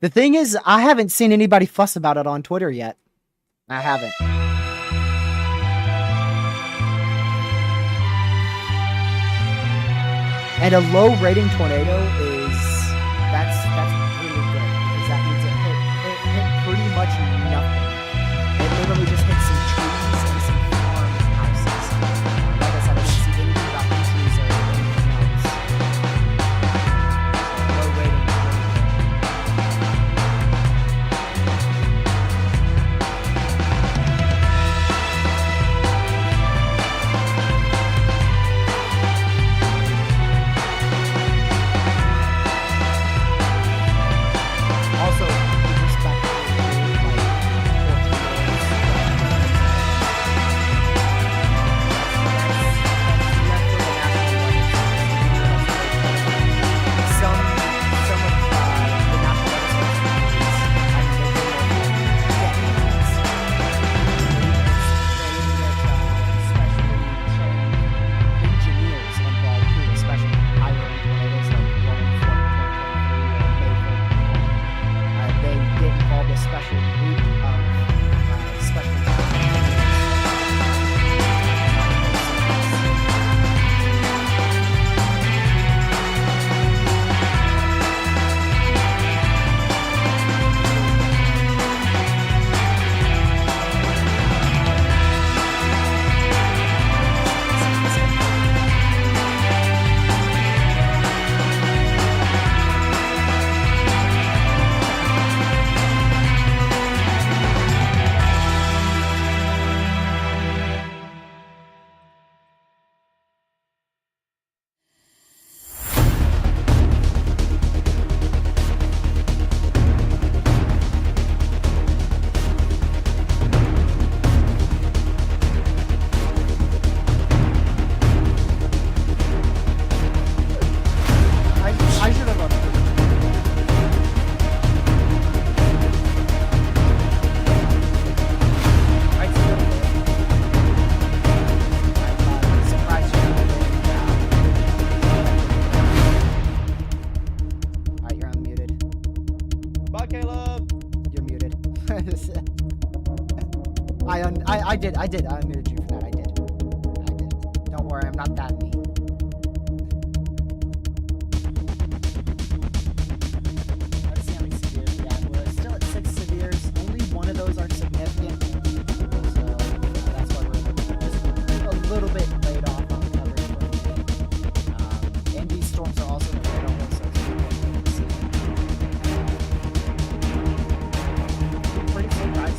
The thing is, I haven't seen anybody fuss about it on Twitter yet. I haven't. And a low rating tornado is that's really good because that means it hit pretty much nothing. It literally just hit some trees and some farmhouses. Like I said, I didn't see anything about trees or anything else. So low rating is really good. Also, with respect to they get involved a special group of special I should have Alright, you're unmuted. Bye, Caleb. You're muted. I unmuted you for that. I did. Don't worry, I'm not that mean. Let's see how many severes we have. We're still at 6 severes. Only one of those are significant. So that's why we're just a little bit laid off on coverage for today. And these storms are also in the radar, so it's important to see. Pretty cool, guys.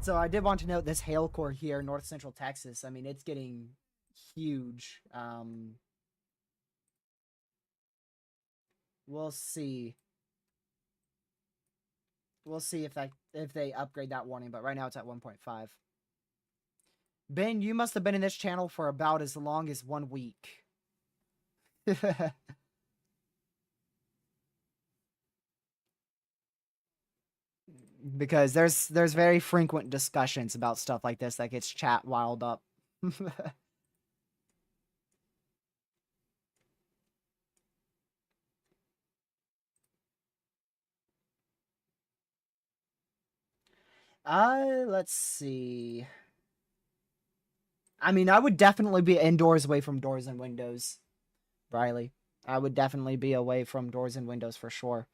So I did want to note this hail core here, north central Texas. I mean, it's getting huge. We'll see. We'll see if they upgrade that warning, but right now it's at 1.5. Ben, you must have been in this channel for about as long as 1 week. Because there's very frequent discussions about stuff like this that gets chat wild up. Let's see. I mean, I would definitely be indoors away from doors and windows, Riley. I would definitely be away from doors and windows for sure.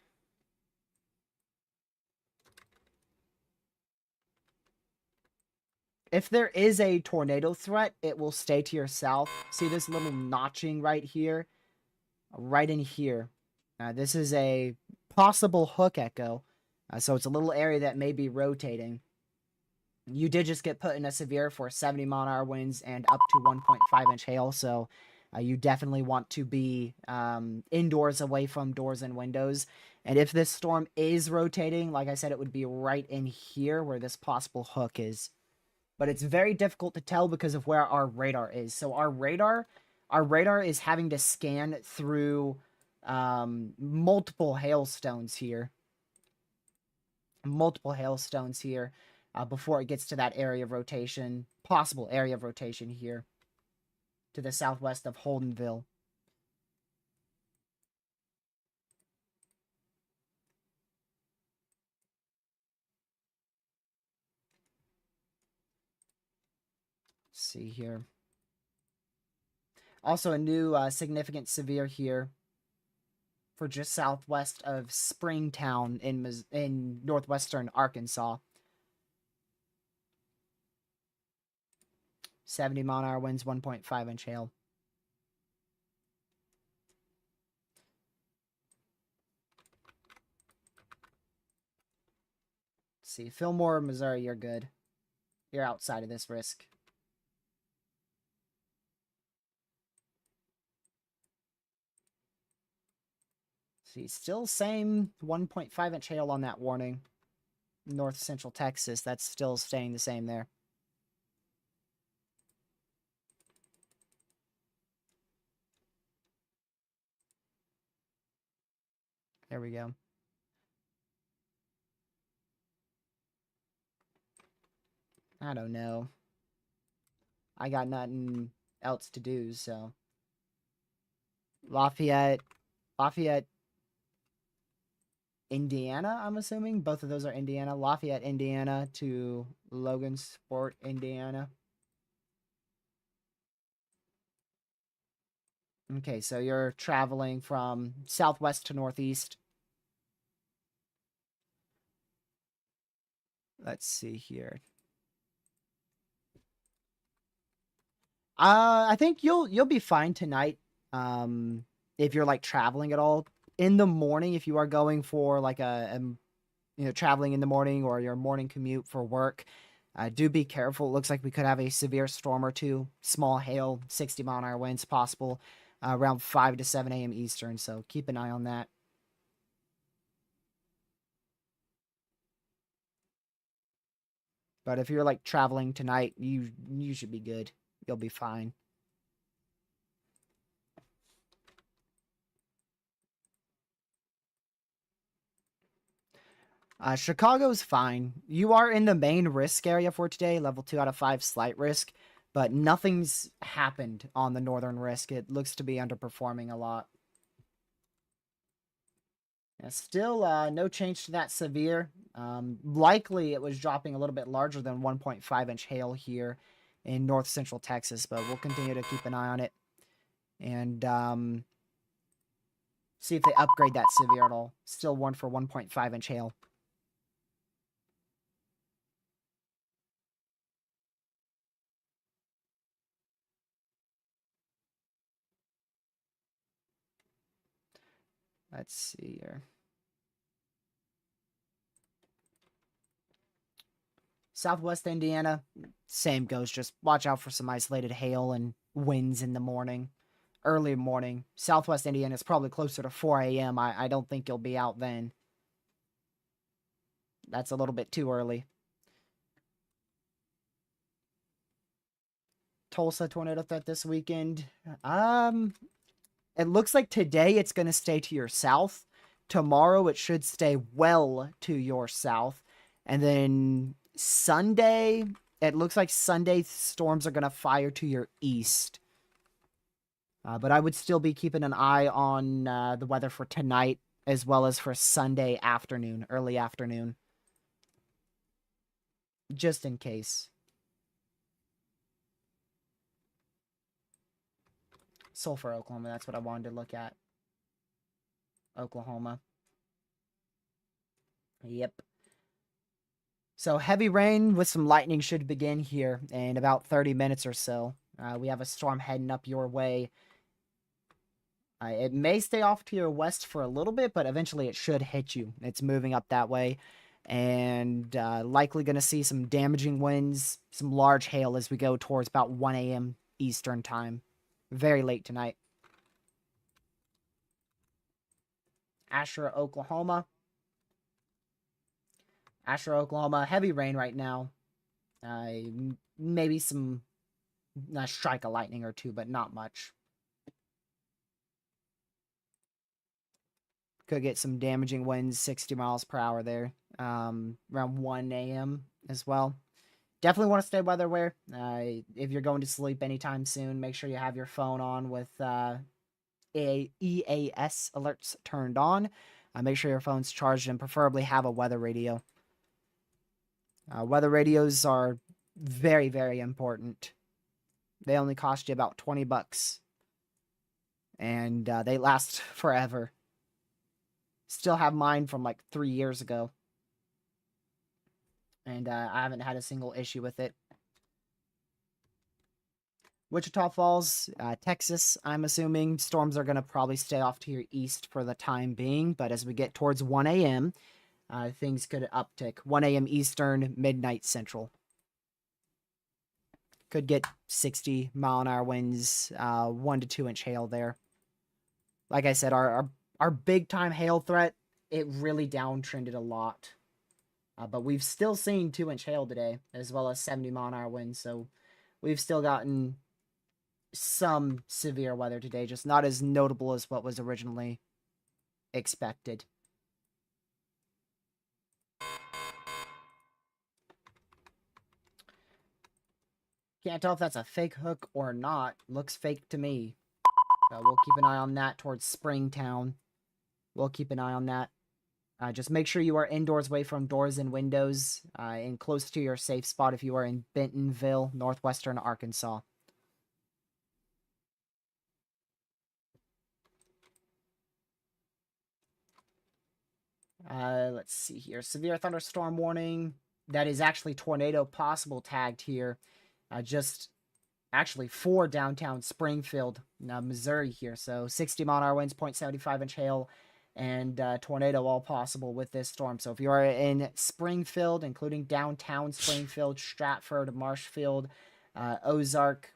If there is a tornado threat, it will stay to your south. See this little notching right here? Right in here. This is a possible hook echo. So it's a little area that may be rotating. You did just get put in a severe for 70 mile an hour winds and up to 1.5 inch hail, so you definitely want to be indoors, away from doors and windows. And if this storm is rotating, like I said, it would be right in here where this possible hook is. But it's very difficult to tell because of where our radar is. So our radar is having to scan through multiple hailstones here. Before it gets to that area of rotation, possible area of rotation here to the southwest of Holdenville. Let's see here. Also, a new significant severe here for just southwest of Springtown in northwestern Arkansas. 70 mile an hour winds, 1.5 inch hail. Let's see, Fillmore, Missouri, you're good. You're outside of this risk. See, still same 1.5 inch hail on that warning. North Central Texas, that's still staying the same there. There we go. I don't know. I got nothing else to do, so. Lafayette, Indiana, I'm assuming. Both of those are Indiana. Lafayette, Indiana to Logansport, Indiana. Okay, so you're traveling from southwest to northeast. Let's see here. I think you'll be fine tonight. If you're like traveling at all in the morning, if you are going for like traveling in the morning or your morning commute for work, do be careful. It looks like we could have a severe storm or two, small hail, 60 mile an hour winds possible around 5 to 7 a.m. Eastern. So keep an eye on that. But if you're like traveling tonight, you should be good. You'll be fine. Chicago's fine. You are in the main risk area for today, level 2 out of 5, slight risk, but nothing's happened on the northern risk. It looks to be underperforming a lot. Yeah, still no change to that severe. Likely it was dropping a little bit larger than 1.5 inch hail here in north central Texas, but we'll continue to keep an eye on it and see if they upgrade that severe at all. Still warned for 1.5 inch hail. Let's see here. Southwest Indiana, same goes. Just watch out for some isolated hail and winds in the morning. Early morning. Southwest Indiana is probably closer to 4 a.m. I don't think you'll be out then. That's a little bit too early. Tulsa tornado threat this weekend. It looks like today it's going to stay to your south. Tomorrow it should stay well to your south. And then Sunday, it looks like Sunday storms are going to fire to your east. But I would still be keeping an eye on the weather for tonight as well as for Sunday afternoon, early afternoon. Just in case. Sulphur, Oklahoma. That's what I wanted to look at. Oklahoma. Yep. So heavy rain with some lightning should begin here in about 30 minutes or so. We have a storm heading up your way. It may stay off to your west for a little bit, but eventually it should hit you. It's moving up that way. And likely going to see some damaging winds, some large hail as we go towards about 1 a.m. Eastern time. Very late tonight. Ashura, Oklahoma. Ashura, Oklahoma. Heavy rain right now. Maybe some strike of lightning or two, but not much. Could get some damaging winds, 60 miles per hour there, around 1 a.m. as well. Definitely want to stay weather aware. If you're going to sleep anytime soon, make sure you have your phone on with EAS alerts turned on. Make sure your phone's charged and preferably have a weather radio. Weather radios are very, very important. They only cost you about $20. And they last forever. Still have mine from like 3 years ago. And I haven't had a single issue with it. Wichita Falls, Texas, I'm assuming. Storms are going to probably stay off to your east for the time being. But as we get towards 1 a.m., things could uptick. 1 a.m. Eastern, midnight Central. Could get 60 mile an hour winds, 1 to 2 inch hail there. Like I said, our big time hail threat, it really downtrended a lot. But we've still seen 2 inch hail today, as well as 70 mile an hour winds. So we've still gotten some severe weather today, just not as notable as what was originally expected. Can't tell if that's a fake hook or not. Looks fake to me. We'll keep an eye on that towards Springtown. We'll keep an eye on that. Just make sure you are indoors, away from doors and windows, and close to your safe spot if you are in Bentonville, northwestern Arkansas. Let's see here. Severe thunderstorm warning. That is actually tornado possible tagged here. Just actually for downtown Springfield, Missouri here. So 60 mile an hour winds, 0.75 inch hail, and tornado all possible with this storm. So if you are in Springfield, including downtown Springfield, Stratford, Marshfield, Ozark,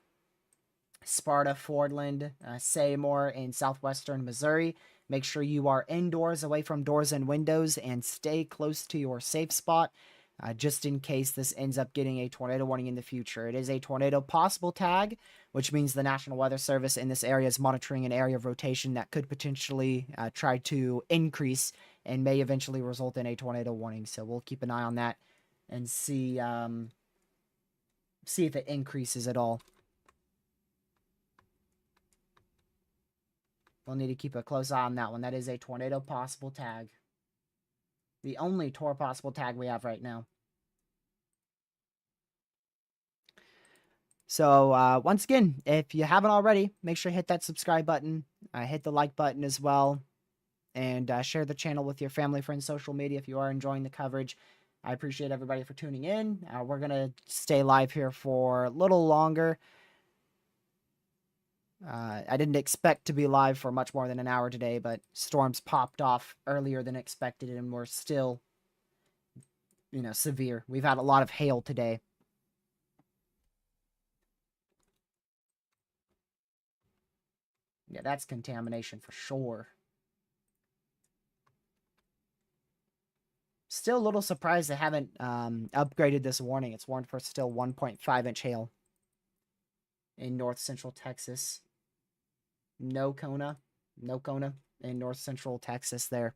Sparta, Fordland, Seymour, in southwestern Missouri, make sure you are indoors, away from doors and windows, and stay close to your safe spot. Just in case this ends up getting a tornado warning in the future. It is a tornado possible tag, which means the National Weather Service in this area is monitoring an area of rotation that could potentially try to increase and may eventually result in a tornado warning. So we'll keep an eye on that and see if it increases at all. We'll need to keep a close eye on that one. That is a tornado possible tag. The only Tor possible tag we have right now. So, once again, if you haven't already, make sure you hit that subscribe button. Hit the like button as well. And share the channel with your family, friends, social media if you are enjoying the coverage. I appreciate everybody for tuning in. We're going to stay live here for a little longer. I didn't expect to be live for much more than an hour today, but storms popped off earlier than expected and were still, severe. We've had a lot of hail today. Yeah, that's contamination for sure. Still a little surprised they haven't upgraded this warning. It's warned for still 1.5 inch hail in north central Texas. Nocona in north central Texas there.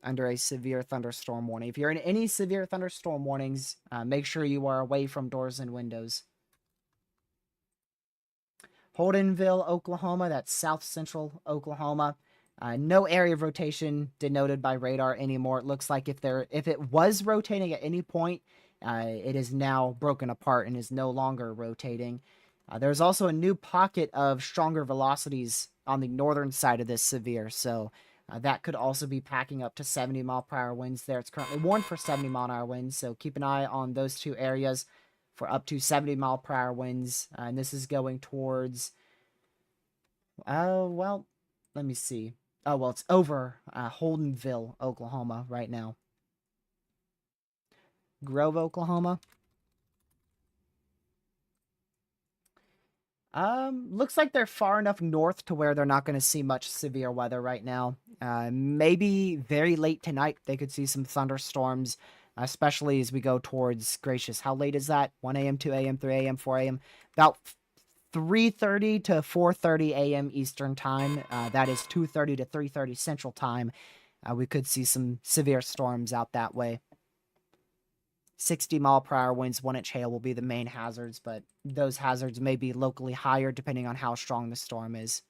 Under a severe thunderstorm warning. If you're in any severe thunderstorm warnings, make sure you are away from doors and windows. Holdenville, Oklahoma, that's south central Oklahoma. No area of rotation denoted by radar anymore. It looks like if it was rotating at any point, it is now broken apart and is no longer rotating. There's also a new pocket of stronger velocities on the northern side of this severe, so that could also be packing up to 70 mile per hour winds there. It's currently warned for 70 mile an hour winds, so keep an eye on those two areas for up to 70 mile per hour winds. And this is going towards, well, let me see. Oh, well, it's over Holdenville, Oklahoma right now. Grove, Oklahoma. Looks like they're far enough north to where they're not going to see much severe weather right now. Maybe very late tonight they could see some thunderstorms, especially as we go towards gracious. How late is that? 1 a.m., 2 a.m., 3 a.m., 4 a.m. About 3:30 to 4:30 a.m. Eastern time. That is 2:30 to 3:30 Central time. We could see some severe storms out that way. 60-mile-per-hour winds, 1-inch hail will be the main hazards, but those hazards may be locally higher depending on how strong the storm is.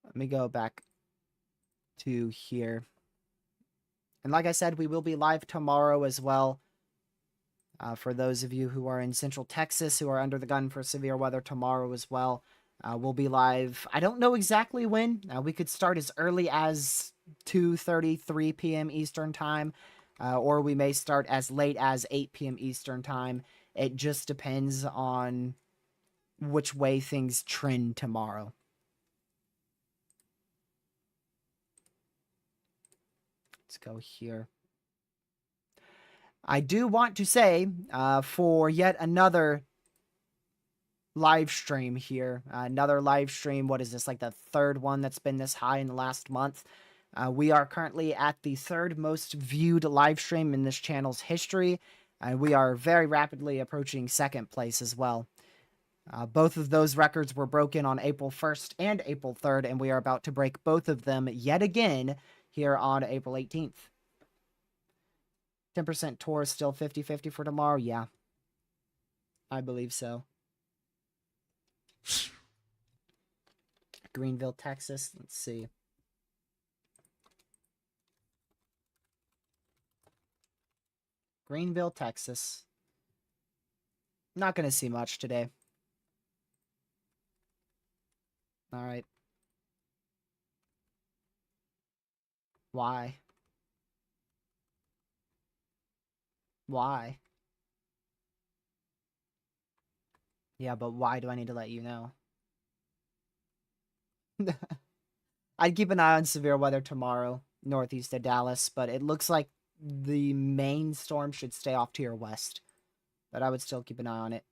Let me go back to here. And like I said, we will be live tomorrow as well. For those of you who are in Central Texas who are under the gun for severe weather tomorrow as well. We'll be live. I don't know exactly when. We could start as early as 2:30, 3 p.m. Eastern time, or we may start as late as 8 p.m. Eastern time. It just depends on which way things trend tomorrow. Let's go here. I do want to say, for yet another live stream here, another live stream. What is this, like the third one that's been this high in the last month? We are currently at the third most viewed live stream in this channel's history, and we are very rapidly approaching second place as well. Both of those records were broken on April 1st and April 3rd, and we are about to break both of them yet again here on April 18th. 10% tour is still 50-50 for tomorrow? Yeah, I believe so. Greenville, Texas. Let's see. Greenville, Texas. Not going to see much today. All right. Why? Why? Yeah, but why do I need to let you know? I'd keep an eye on severe weather tomorrow, northeast of Dallas, but it looks like the main storm should stay off to your west. But I would still keep an eye on it.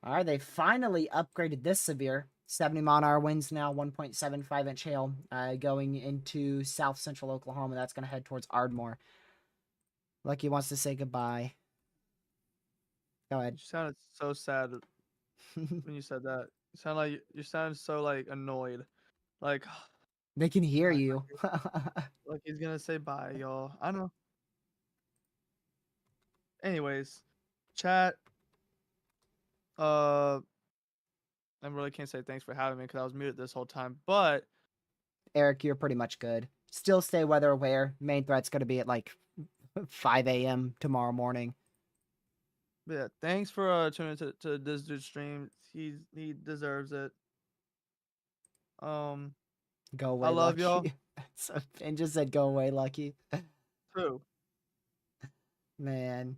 Alright, they finally upgraded this severe. 70-mile-an-hour winds now, 1.75-inch hail going into south central Oklahoma. That's going to head towards Ardmore. Lucky wants to say goodbye. Go ahead. You sounded so sad when you said that. You sounded so like annoyed. Like they can hear you. like he's gonna say bye, y'all. I know. Anyways, chat. I really can't say thanks for having me because I was muted this whole time. But Eric, you're pretty much good. Still stay weather aware. Main threat's gonna be at like 5 a.m. tomorrow morning. Yeah, thanks for tuning to this dude's stream. He deserves it. Go away, I love Lucky. y'all. So Ben just said, "Go away, Lucky." Who? Man.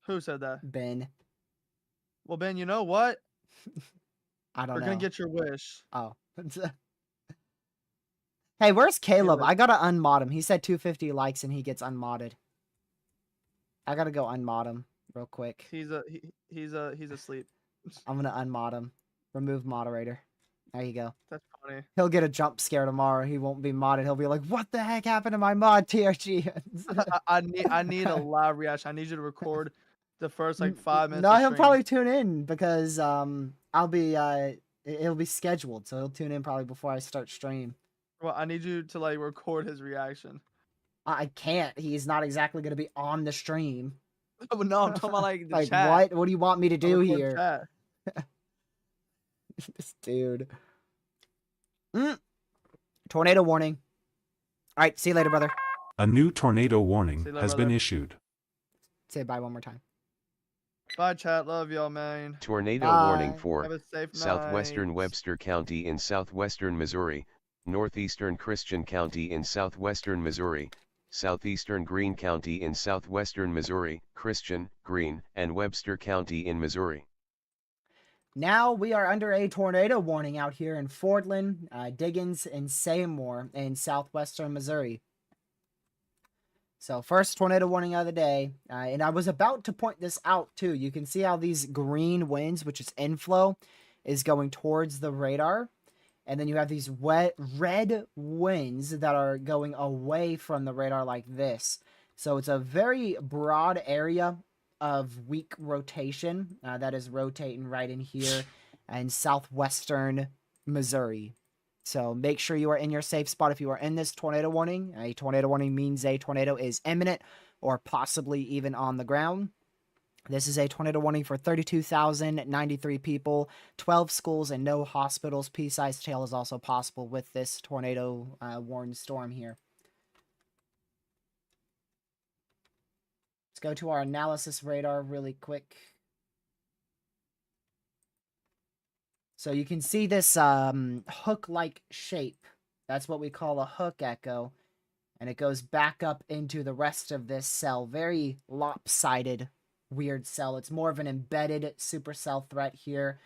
Who said that? Ben. Well, Ben, you know what? I don't know. We're gonna get your wish. Oh. Hey, where's Caleb? I gotta unmod him. He said 250 likes and he gets unmodded. I gotta go unmod him real quick. He's asleep. I'm gonna unmod him. Remove moderator. There you go. That's funny. He'll get a jump scare tomorrow. He won't be modded. He'll be like, "What the heck happened to my mod, TRG?" I need a live reaction. I need you to record the first like 5 minutes. No, he'll probably tune in because I'll be it'll be scheduled, so he'll tune in probably before I start stream. Well, I need you to like record his reaction. I can't. He's not exactly gonna be on the stream. Oh, no, I'm talking about like the like chat. what? What do you want me to do here? Chat. This dude. Tornado warning. All right, see you later, brother. A new tornado warning has been issued. Say bye one more time. Bye, chat. Love y'all, man. Tornado warning for southwestern Webster County in southwestern Missouri. northeastern Christian County in southwestern Missouri, southeastern Greene County in southwestern Missouri, Christian, Greene, and Webster County in Missouri. Now we are under a tornado warning out here in Fordland, Diggins, and Seymour in southwestern Missouri. So first tornado warning of the day, and I was about to point this out too. You can see how these green winds, which is inflow, is going towards the radar. And then you have these red winds that are going away from the radar like this. So it's a very broad area of weak rotation that is rotating right in here in southwestern Missouri. So make sure you are in your safe spot if you are in this tornado warning. A tornado warning means a tornado is imminent or possibly even on the ground. This is a tornado warning for 32,093 people, 12 schools, and no hospitals. Pea-sized hail is also possible with this tornado warned storm here. Let's go to our analysis radar really quick. So you can see this hook-like shape. That's what we call a hook echo. And it goes back up into the rest of this cell. Very lopsided, weird cell. It's more of an embedded supercell threat here.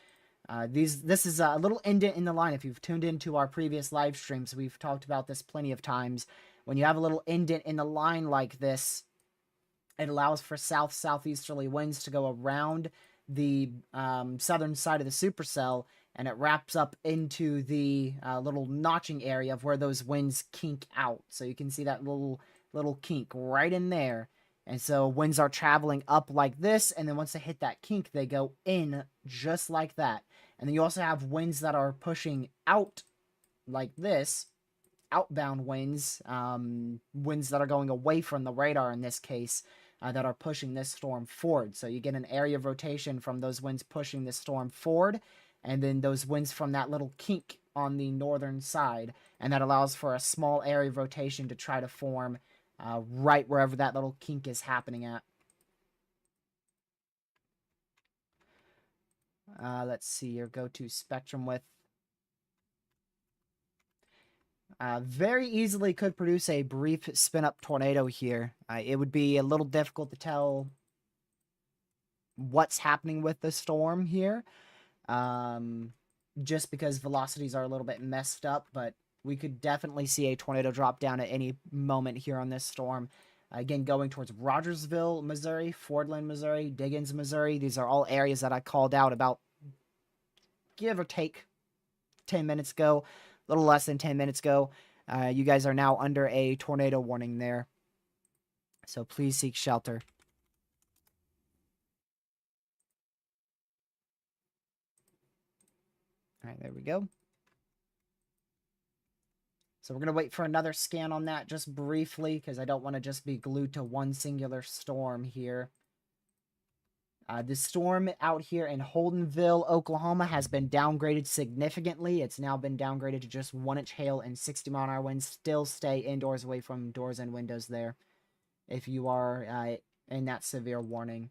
This is a little indent in the line. If you've tuned into our previous live streams, we've talked about this plenty of times. When you have a little indent in the line like this, it allows for southeasterly winds to go around the southern side of the supercell, and it wraps up into the little notching area of where those winds kink out. So you can see that little kink right in there. And so winds are traveling up like this, and then once they hit that kink, they go in just like that. And then you also have winds that are pushing out like this, outbound winds, winds that are going away from the radar in this case, that are pushing this storm forward. So you get an area of rotation from those winds pushing this storm forward, and then those winds from that little kink on the northern side, and that allows for a small area of rotation to try to form right wherever that little kink is happening at. Let's see here. Go to spectrum width. Very easily could produce a brief spin-up tornado here. It would be a little difficult to tell what's happening with the storm here, just because velocities are a little bit messed up, but we could definitely see a tornado drop down at any moment here on this storm. Again, going towards Rogersville, Missouri, Fordland, Missouri, Diggins, Missouri. These are all areas that I called out about, give or take, 10 minutes ago. A little less than 10 minutes ago. You guys are now under a tornado warning there. So please seek shelter. All right, there we go. So we're going to wait for another scan on that just briefly, because I don't want to just be glued to one singular storm here. The storm out here in Holdenville, Oklahoma has been downgraded significantly. It's now been downgraded to just 1-inch hail and 60-mile-an-hour winds. Still stay indoors away from doors and windows there if you are in that severe warning.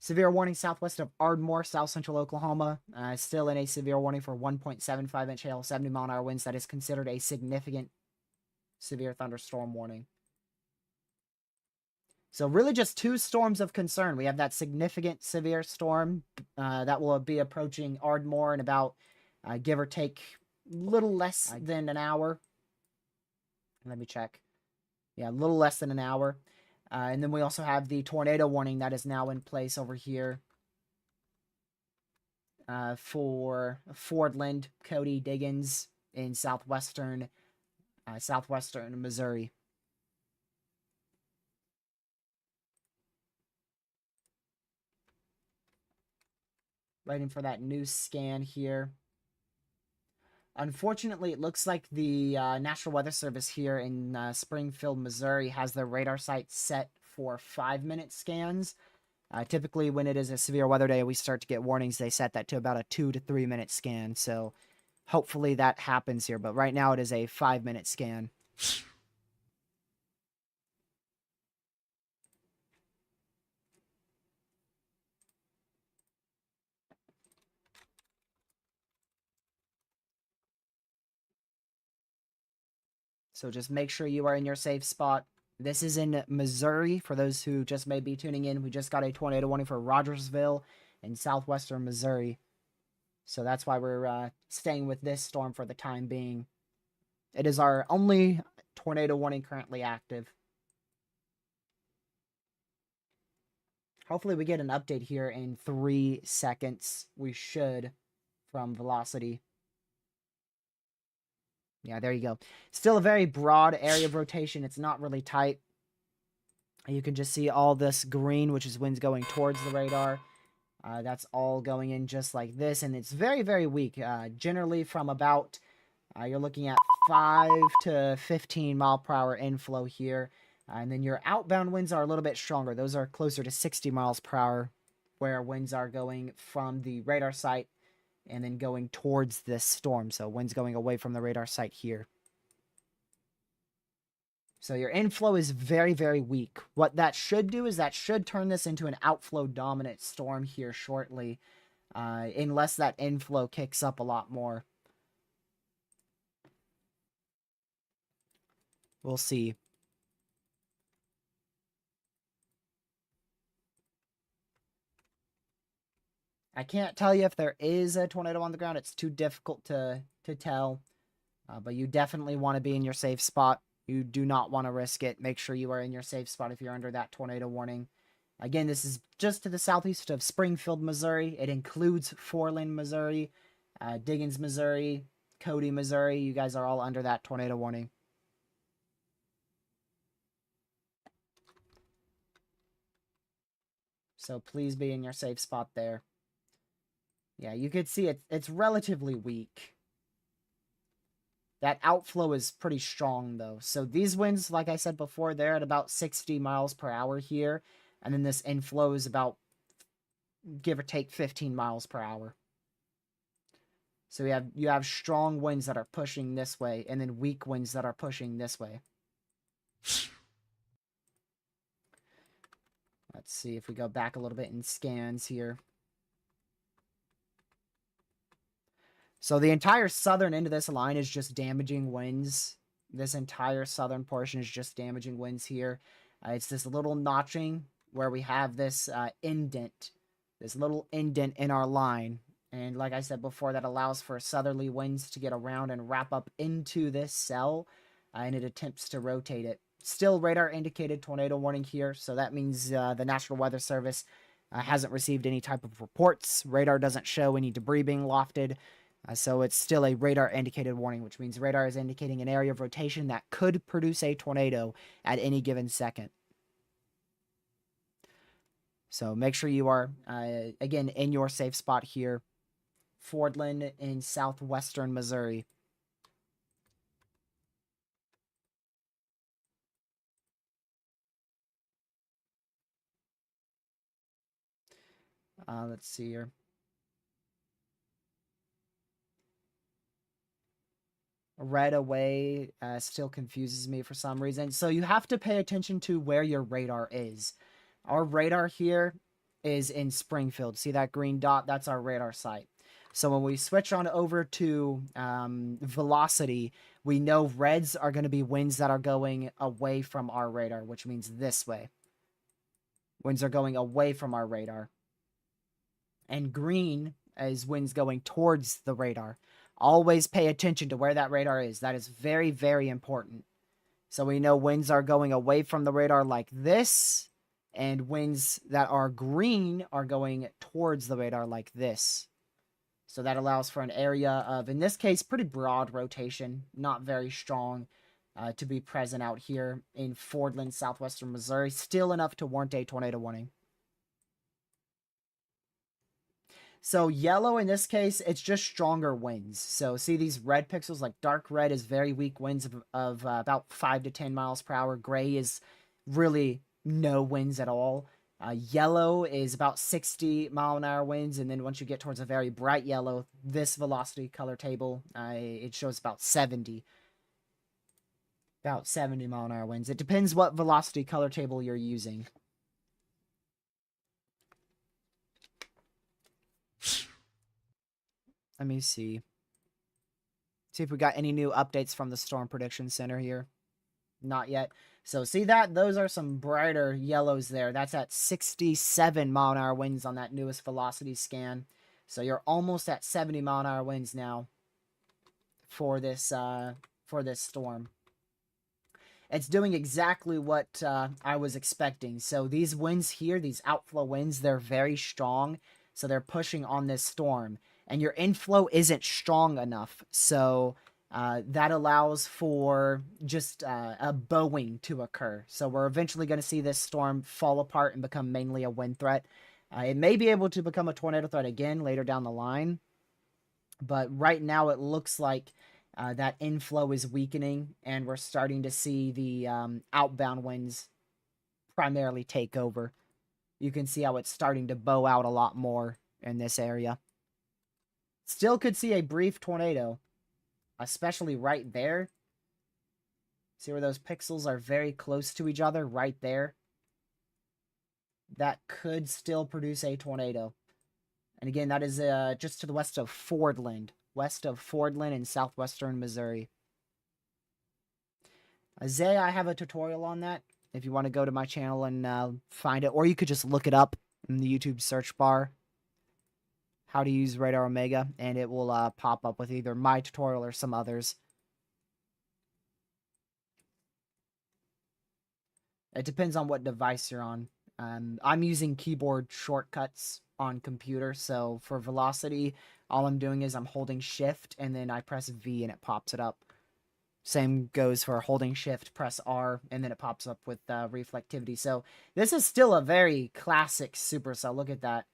Severe warning southwest of Ardmore, south central Oklahoma. Still in a severe warning for 1.75-inch hail, 70-mile-an-hour winds. That is considered a significant severe thunderstorm warning. So really just two storms of concern. We have that significant severe storm that will be approaching Ardmore in about, give or take, little less than an hour. Let me check. Yeah, a little less than an hour. And then we also have the tornado warning that is now in place over here for Fordland, Cody, Diggins in southwestern Missouri. Waiting for that new scan here. Unfortunately, it looks like the National Weather Service here in Springfield, Missouri has their radar sites set for 5-minute scans. Typically, when it is a severe weather day, we start to get warnings. They set that to about a 2 to 3 minute scan. So hopefully that happens here. But right now it is a 5-minute scan. So just make sure you are in your safe spot. This is in Missouri. For those who just may be tuning in, we just got a tornado warning for Rogersville in southwestern Missouri. So that's why we're staying with this storm for the time being. It is our only tornado warning currently active. Hopefully we get an update here in 3 seconds. We should, from Velocity. Yeah, there you go. Still a very broad area of rotation. It's not really tight. You can just see all this green, which is winds going towards the radar. That's all going in just like this, and it's very, very weak. Generally from about, you're looking at 5 to 15 mile per hour inflow here. And then your outbound winds are a little bit stronger. Those are closer to 60 miles per hour, where winds are going from the radar site and then going towards this storm. So winds going away from the radar site here. So your inflow is very, very weak. What that should do is that should turn this into an outflow dominant storm here shortly, unless that inflow kicks up a lot more. We'll see. I can't tell you if there is a tornado on the ground. It's too difficult to tell. But you definitely want to be in your safe spot. You do not want to risk it. Make sure you are in your safe spot if you're under that tornado warning. Again, this is just to the southeast of Springfield, Missouri. It includes Forland, Missouri, Diggins, Missouri, Cody, Missouri. You guys are all under that tornado warning. So please be in your safe spot there. Yeah, you could see it's relatively weak. That outflow is pretty strong, though. So these winds, like I said before, they're at about 60 miles per hour here. And then this inflow is about, give or take, 15 miles per hour. So you have strong winds that are pushing this way, and then weak winds that are pushing this way. Let's see if we go back a little bit in scans here. So the entire southern end of this line is just damaging winds. This entire southern portion is just damaging winds here. It's this little notching where we have this indent, this little indent in our line. And like I said before, that allows for southerly winds to get around and wrap up into this cell, and it attempts to rotate it. Still radar indicated tornado warning here, so that means the National Weather Service hasn't received any type of reports. Radar doesn't show any debris being lofted. So it's still a radar indicated warning, which means radar is indicating an area of rotation that could produce a tornado at any given second. So make sure you are, again, in your safe spot here. Fordland in southwestern Missouri. Let's see here. Right away still confuses me for some reason. So you have to pay attention to where your radar is. Our radar here is in Springfield. See that green dot? That's our radar site. So when we switch on over to velocity, we know reds are going to be winds that are going away from our radar, which means this way. Winds are going away from our radar. And green is winds going towards the radar. Always pay attention to where that radar is. That is very, very important. So we know winds are going away from the radar like this, and winds that are green are going towards the radar like this. So that allows for an area of, in this case, pretty broad rotation, not very strong, to be present out here in Fordland, southwestern Missouri. Still enough to warrant a tornado warning. So yellow, in this case, it's just stronger winds. So see these red pixels, like dark red is very weak winds of about 5 to 10 miles per hour. Gray is really no winds at all. Yellow is about 60 mile an hour winds. And then once you get towards a very bright yellow, this velocity color table, it shows about 70. About 70 mile an hour winds. It depends what velocity color table you're using. See See if we got any new updates from the Storm Prediction Center here. Not yet. So see that? Those are some brighter yellows there. That's at 67 mile an hour winds on that newest velocity scan. So you're almost at 70 mile an hour winds now for this storm. It's doing exactly what I was expecting. So these winds here, these outflow winds, they're very strong. So they're pushing on this storm. And your inflow isn't strong enough. So that allows for just a bowing to occur. So we're eventually going to see this storm fall apart and become mainly a wind threat. It may be able to become a tornado threat again later down the line. But right now it looks like that inflow is weakening, and we're starting to see the outbound winds primarily take over. You can see how it's starting to bow out a lot more in this area. Still could see a brief tornado, especially right there. See where those pixels are very close to each other right there? That could still produce a tornado. And again, that is just to the west of Fordland. West of Fordland in southwestern Missouri. Zay, I have a tutorial on that. If you want to go to my channel and find it. Or you could just look it up in the YouTube search bar. How to use Radar Omega. And it will pop up with either my tutorial or some others. It depends on what device you're on. I'm using keyboard shortcuts on computer. So for velocity, all I'm doing is I'm holding shift and then I press V and it pops it up. Same goes for holding shift, press R, and then it pops up with reflectivity. So this is still a very classic supercell. Look at that.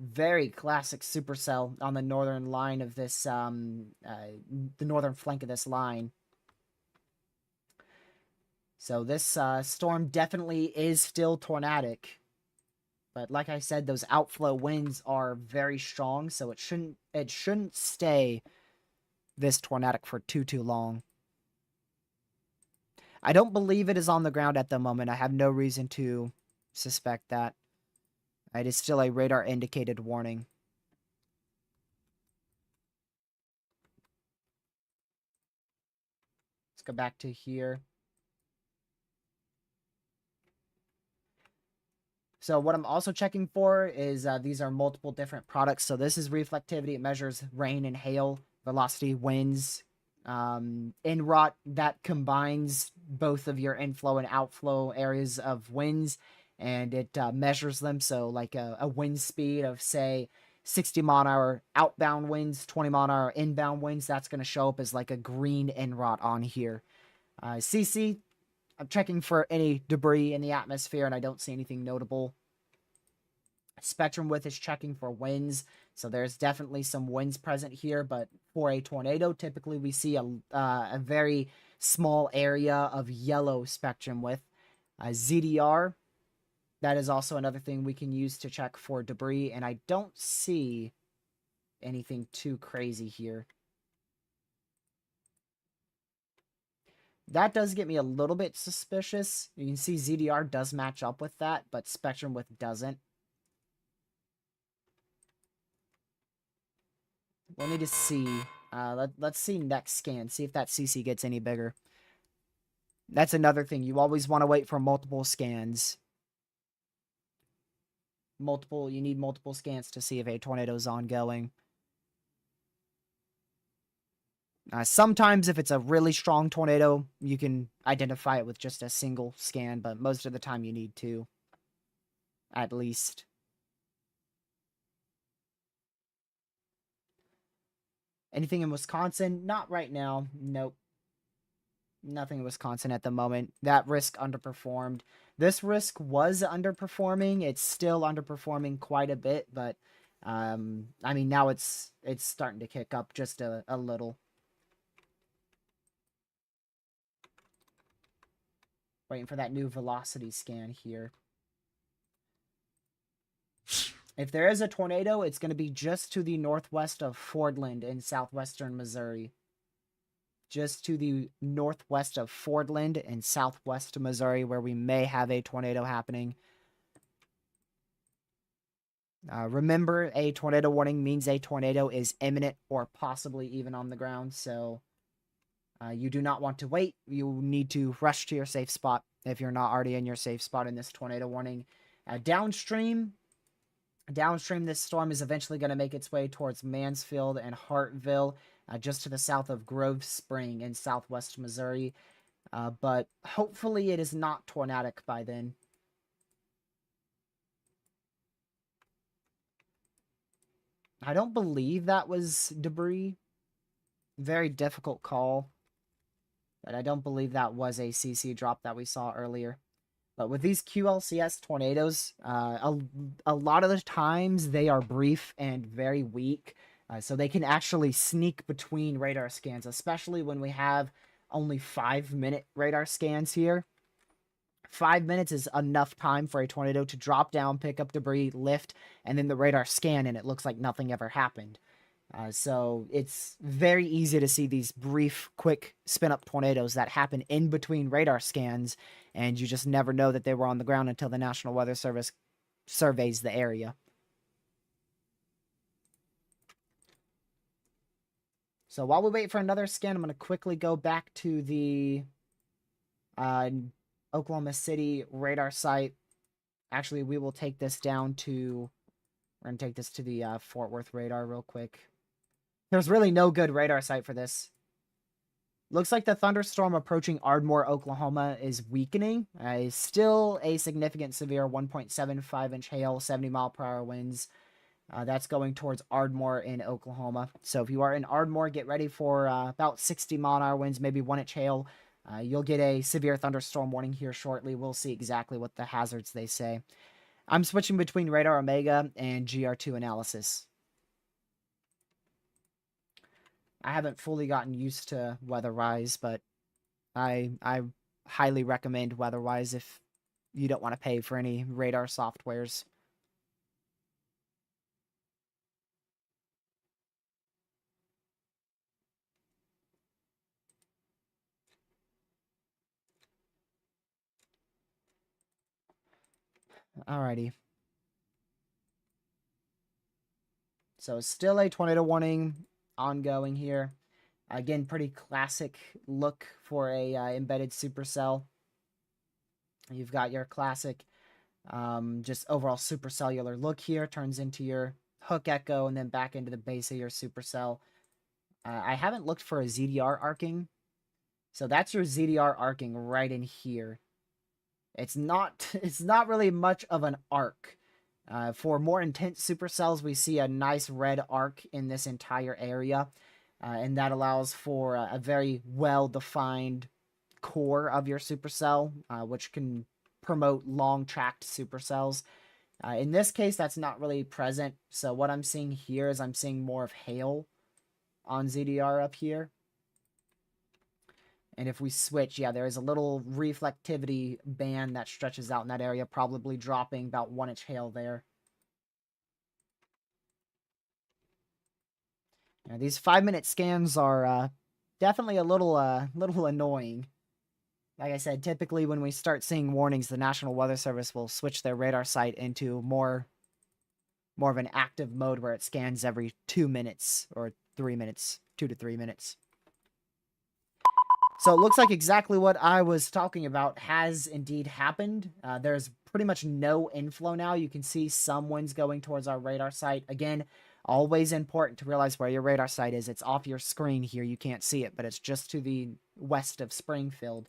Very classic supercell on the northern line of this, the northern flank of this line. So this storm definitely is still tornadic. But like I said, those outflow winds are very strong, so it shouldn't stay this tornadic for too long. I don't believe it is on the ground at the moment. I have no reason to suspect that. It is still a radar indicated warning. Let's go back to here. So what I'm also checking for is these are multiple different products. So this is reflectivity. It measures rain and hail, velocity, winds, INROT that combines both of your inflow and outflow areas of winds, and it measures them. So like a wind speed of, say, 60 mile an hour outbound winds, 20 mile an hour inbound winds, that's going to show up as like a green INROT on here. CC, I'm checking for any debris in the atmosphere, and I don't see anything notable. Spectrum width is checking for winds, so there's definitely some winds present here, but for a tornado, typically we see a very small area of yellow spectrum width. ZDR, that is also another thing we can use to check for debris, and I don't see anything too crazy here. That does get me a little bit suspicious. You can see ZDR does match up with that, but spectrum width doesn't. Let me just see. Let's see next scan. See if that CC gets any bigger. That's another thing. You always want to wait for multiple scans. You need multiple scans to see if a tornado is ongoing. Sometimes if it's a really strong tornado, you can identify it with just a single scan, but most of the time you need two, at least. Anything in Wisconsin? Not right now. Nope. Nothing in Wisconsin at the moment. That risk underperformed. This risk was underperforming. It's still underperforming quite a bit, but I mean, now it's starting to kick up just a little. Waiting for that new velocity scan here. If there is a tornado, it's going to be just to the northwest of Fordland in southwestern Missouri. Just to the northwest of Fordland in southwest Missouri, where we may have a tornado happening. Remember, a tornado warning means a tornado is imminent or possibly even on the ground, so You do not want to wait. You need to rush to your safe spot if you're not already in your safe spot in this tornado warning. Downstream, this storm is eventually going to make its way towards Mansfield and Hartville, just to the south of Grove Spring in southwest Missouri. But hopefully it is not tornadic by then. I don't believe that was debris. Very difficult call. But I don't believe that was a CC drop that we saw earlier. But with these QLCS tornadoes, a lot of the times they are brief and very weak. So they can actually sneak between radar scans, especially when we have only 5-minute radar scans here. 5 minutes is enough time for a tornado to drop down, pick up debris, lift, and then the radar scan, and it looks like nothing ever happened. So it's very easy to see these brief, quick spin-up tornadoes that happen in between radar scans, and you just never know that they were on the ground until the National Weather Service surveys the area. So while we wait for another scan, I'm going to quickly go back to the Oklahoma City radar site. Actually, we will take this down to... We're going to take this to the Fort Worth radar real quick. There's really no good radar site for this. Looks like the thunderstorm approaching Ardmore, Oklahoma is weakening. Still a significant severe 1.75-inch hail, 70-mile-per-hour winds. That's going towards Ardmore in Oklahoma. So if you are in Ardmore, get ready for about 60-mile-an-hour winds, maybe 1-inch hail. You'll get a severe thunderstorm warning here shortly. We'll see exactly what the hazards they say. I'm switching between Radar Omega and GR2 analysis. I haven't fully gotten used to WeatherWise, but I highly recommend WeatherWise if you don't want to pay for any radar softwares. Alrighty. So still a tornado warning ongoing here. Again, pretty classic look for a embedded supercell. You've got your classic just overall supercellular look here. Turns into your hook echo and then back into the base of your supercell. I haven't looked for a ZDR arcing. So that's your ZDR arcing right in here. It's not really much of an arc. For more intense supercells, we see a nice red arc in this entire area. And that allows for a very well-defined core of your supercell, which can promote long-tracked supercells. In this case, that's not really present. So what I'm seeing here is I'm seeing more of hail on ZDR up here. And if we switch, yeah, there is a little reflectivity band that stretches out in that area, probably dropping about 1-inch hail there. Now, these 5-minute scans are definitely a little annoying. Like I said, typically when we start seeing warnings, the National Weather Service will switch their radar site into more of an active mode where it scans every 2 minutes or 3 minutes, 2 to 3 minutes. So it looks like exactly what I was talking about has indeed happened. There's pretty much no inflow now. You can see some winds going towards our radar site. Again, always important to realize where your radar site is. It's off your screen here. You can't see it, but it's just to the west of Springfield.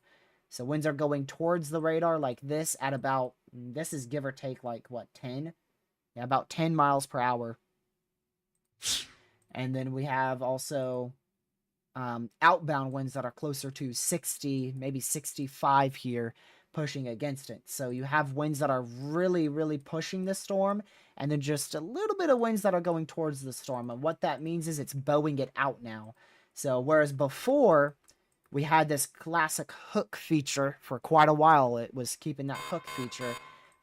So winds are going towards the radar like this at about, this is give or take like, what, 10? Yeah, about 10 miles per hour. And then we have also outbound winds that are closer to 60, maybe 65 here, pushing against it. So you have winds that are really, really pushing the storm, and then just a little bit of winds that are going towards the storm. And what that means is it's bowing it out now. So whereas before we had this classic hook feature for quite a while, it was keeping that hook feature,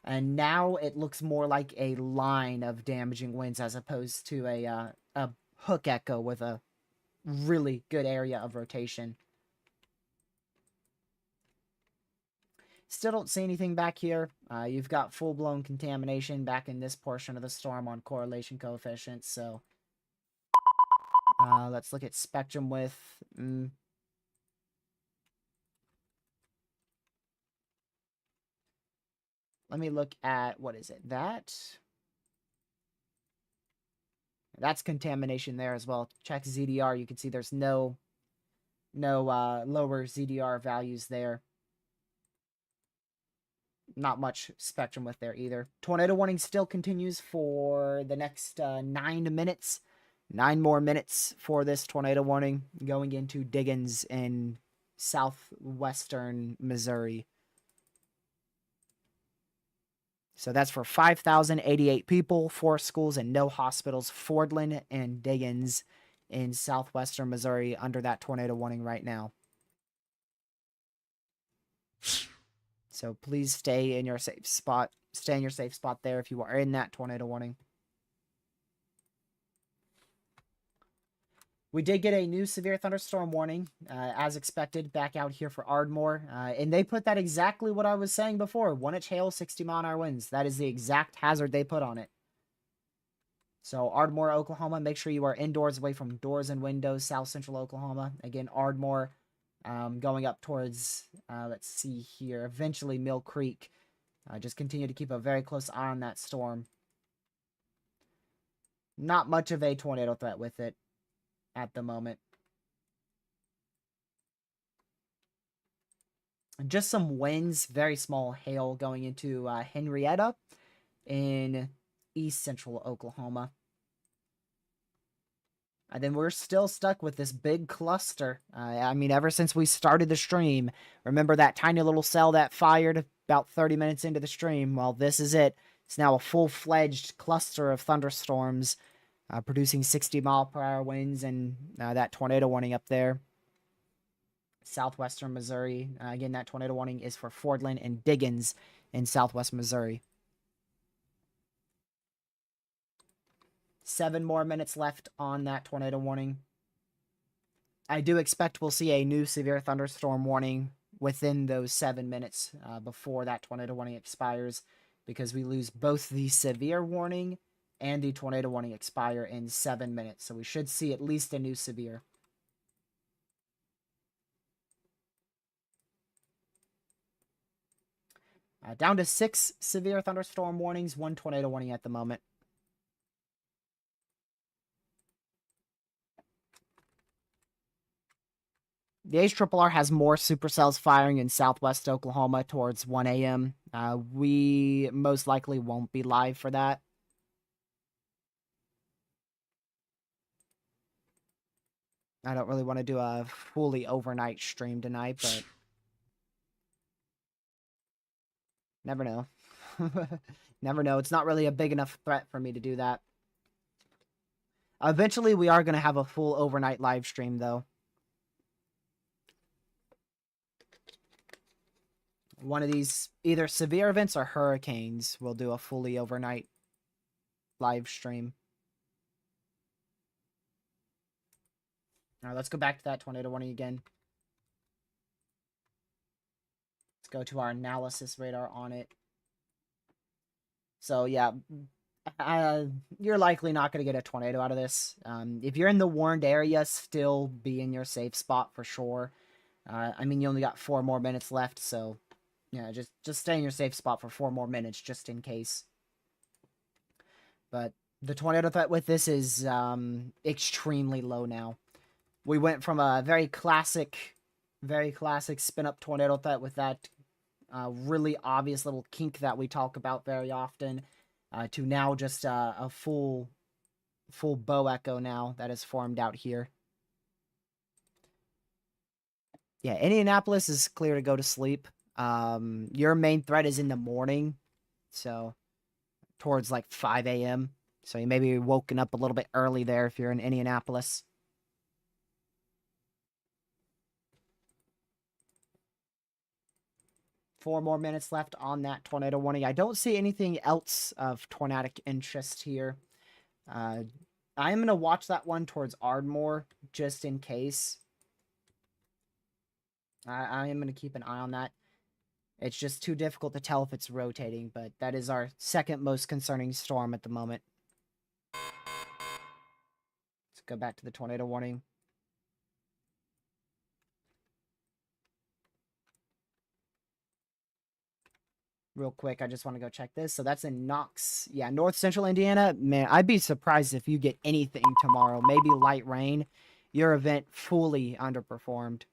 and now it looks more like a line of damaging winds as opposed to a hook echo with a really good area of rotation. Still don't see anything back here. You've got full-blown contamination back in this portion of the storm on correlation coefficients. So let's look at spectrum width. let me look at, what is it? That's contamination there as well. Check ZDR. You can see there's no lower ZDR values there. Not much spectrum with there either. Tornado warning still continues for the next 9 minutes. 9 more minutes for this tornado warning going into Diggins in southwestern Missouri. So that's for 5,088 people, 4 schools, and no hospitals. Fordland and Diggins in southwestern Missouri under that tornado warning right now. So please stay in your safe spot. Stay in your safe spot there if you are in that tornado warning. We did get a new severe thunderstorm warning, as expected, back out here for Ardmore. And they put that exactly what I was saying before. 1-inch hail, 60-mile-an-hour winds. That is the exact hazard they put on it. So Ardmore, Oklahoma, make sure you are indoors away from doors and windows, south central Oklahoma. Again, Ardmore going up towards, let's see here, eventually Mill Creek. Just continue to keep a very close eye on that storm. Not much of a tornado threat with it at the moment. Just some winds, very small hail going into Henrietta in east central Oklahoma. And then we're still stuck with this big cluster. I mean, ever since we started the stream, remember that tiny little cell that fired about 30 minutes into the stream? Well, this is it. It's now a full-fledged cluster of thunderstorms producing 60-mile-per-hour winds and that tornado warning up there. Southwestern Missouri. Again, that tornado warning is for Fordland and Diggins in southwest Missouri. 7 more minutes left on that tornado warning. I do expect we'll see a new severe thunderstorm warning within those 7 minutes before that tornado warning expires, because we lose both the severe warning and the tornado warning expire in 7 minutes. So we should see at least a new severe. Down to 6 severe thunderstorm warnings, 1 tornado warning at the moment. The HRRR has more supercells firing in southwest Oklahoma towards 1 a.m. We most likely won't be live for that. I don't really want to do a fully overnight stream tonight, but never know. Never know. It's not really a big enough threat for me to do that. Eventually, we are going to have a full overnight live stream, though. One of these, either severe events or hurricanes, will do a fully overnight live stream. All right, let's go back to that tornado warning again. Let's go to our analysis radar on it. So, yeah, you're likely not going to get a tornado out of this. If you're in the warned area, still be in your safe spot for sure. I mean, you only got 4 more minutes left, so yeah, just stay in your safe spot for 4 more minutes, just in case. But the tornado threat with this is extremely low now. We went from a very classic spin-up tornado threat with that really obvious little kink that we talk about very often, to now just a full bow echo now that is formed out here. Yeah, Indianapolis is clear to go to sleep. Your main threat is in the morning, so towards like 5 a.m. So you may be woken up a little bit early there if you're in Indianapolis. Four more minutes left on that tornado warning. I don't see anything else of tornadic interest here. I am going to watch that one towards Ardmore just in case. I am going to keep an eye on that. It's just too difficult to tell if it's rotating, but that is our second most concerning storm at the moment. Let's go back to the tornado warning. real quick. I just want to go check this. So that's in Knox. Yeah, north central Indiana. Man, I'd be surprised if you get anything tomorrow. Maybe light rain. Your event fully underperformed.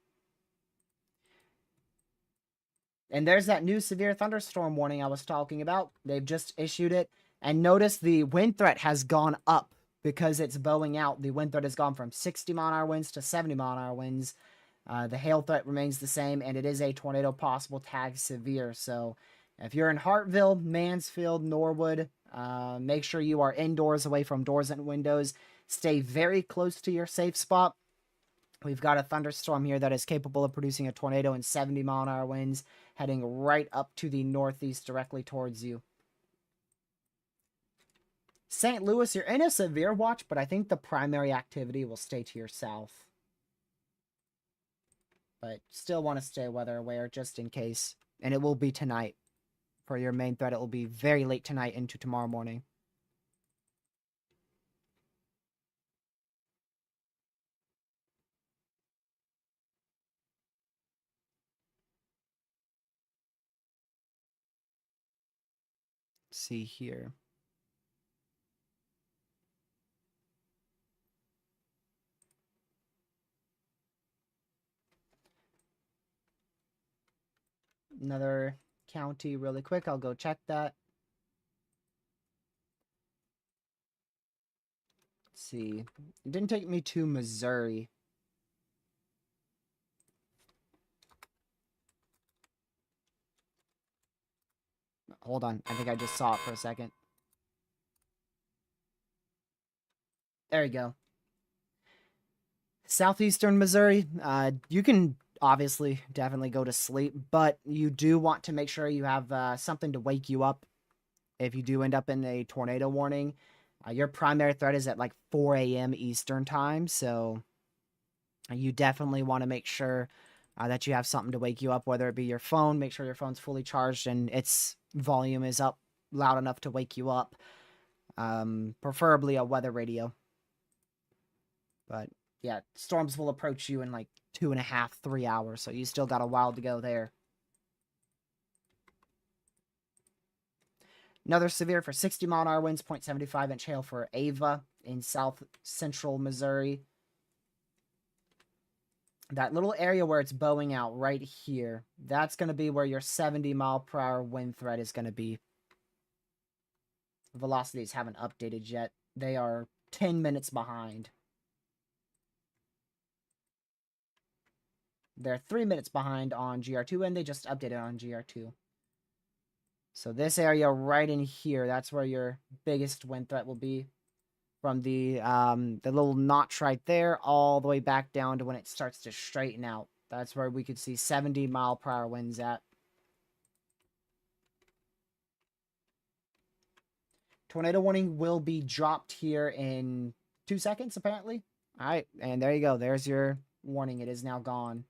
And there's that new severe thunderstorm warning I was talking about. They've just issued it. And notice the wind threat has gone up because it's bowing out. The wind threat has gone from 60-mile-an-hour winds to 70-mile-an-hour winds. The hail threat remains the same, and it is a tornado possible tag severe. So if you're in Hartville, Mansfield, Norwood, make sure you are indoors away from doors and windows. Stay very close to your safe spot. We've got a thunderstorm here that is capable of producing a tornado in 70-mile-an-hour winds, heading right up to the northeast directly towards you. St. Louis, you're in a severe watch, but I think the primary activity will stay to your south. But still want to stay weather aware just in case. And it will be tonight. For your main threat, it will be very late tonight into tomorrow morning. Let's see here. Another county really quick. I'll go check that. Let's see. It didn't take me to Missouri. Hold on. I think I just saw it for a second. There you go. Southeastern Missouri. You can obviously definitely go to sleep, but you do want to make sure you have something to wake you up if you do end up in a tornado warning. Your primary threat is at like 4 a.m. Eastern time, so you definitely want to make sure that you have something to wake you up, whether it be your phone. Make sure your phone's fully charged and its volume is up loud enough to wake you up. Preferably a weather radio. But yeah, storms will approach you in like 2.5, 3 hours, so you still got a while to go there. Another severe for 60-mile-an-hour winds, 0.75-inch hail for Ava in south central Missouri. That little area where it's bowing out right here, that's going to be where your 70-mile-per-hour wind threat is going to be. Velocities haven't updated yet. They are 10 minutes behind. They're 3 minutes behind on GR2, and they just updated on GR2. So this area right in here, that's where your biggest wind threat will be. From the little notch right there, all the way back down to when it starts to straighten out. That's where we could see 70-mile-per-hour winds at. Tornado warning will be dropped here in 2 seconds, apparently. All right, and there you go. There's your warning. It is now gone.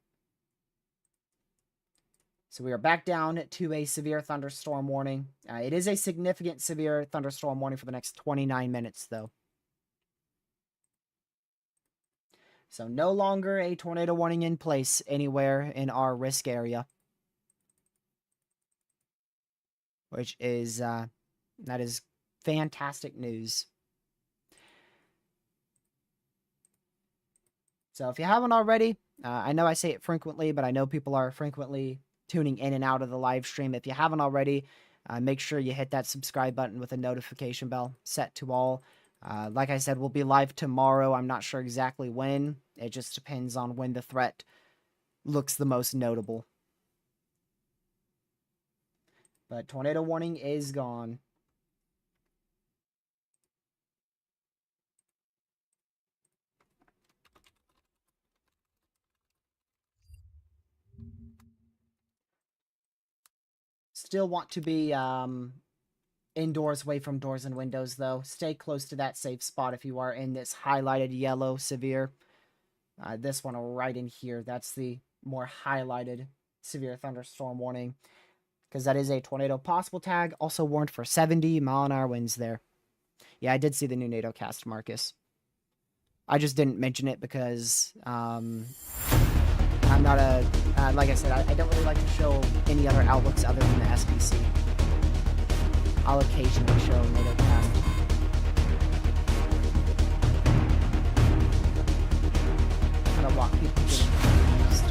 So we are back down to a severe thunderstorm warning. It is a significant severe thunderstorm warning for the next 29 minutes, though. So no longer a tornado warning in place anywhere in our risk area. Which is, that is fantastic news. So if you haven't already, I know I say it frequently, but I know people are frequently tuning in and out of the live stream. If you haven't already, make sure you hit that subscribe button with a notification bell set to all. Like I said, we'll be live tomorrow. I'm not sure exactly when. It just depends on when the threat looks the most notable. But tornado warning is gone. Still want to be indoors, away from doors and windows, though. Stay close to that safe spot if you are in this highlighted yellow severe. This one right in here, that's the more highlighted severe thunderstorm warning, because that is a tornado possible tag. Also warned for 70-mile-an-hour winds there. Yeah, I did see the new NATO cast, Marcus. I just didn't mention it because I'm not a... like I said, I don't really like to show any other outlooks other than the SPC. I'll occasionally show NatoCast. Kind of walk people getting confused.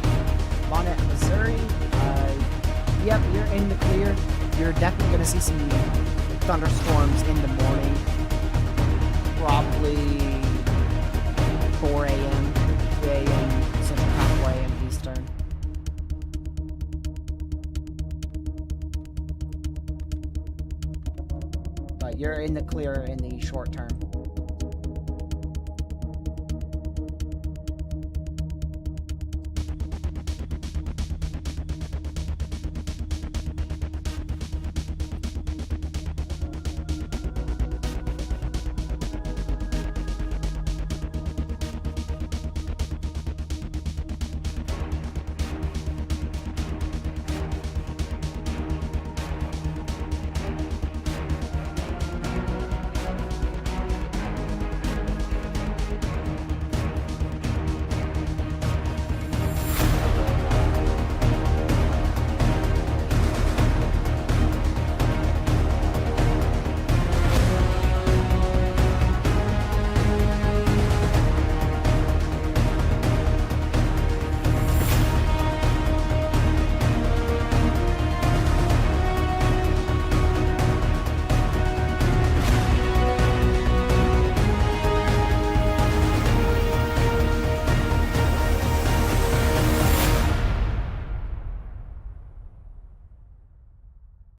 Bonnet, Missouri. Yep, you're in the clear. You're definitely going to see some thunderstorms in the morning. Probably 4 a.m., 3 a.m. Central Time, 4 a.m. Eastern. But you're in the clear in the short term.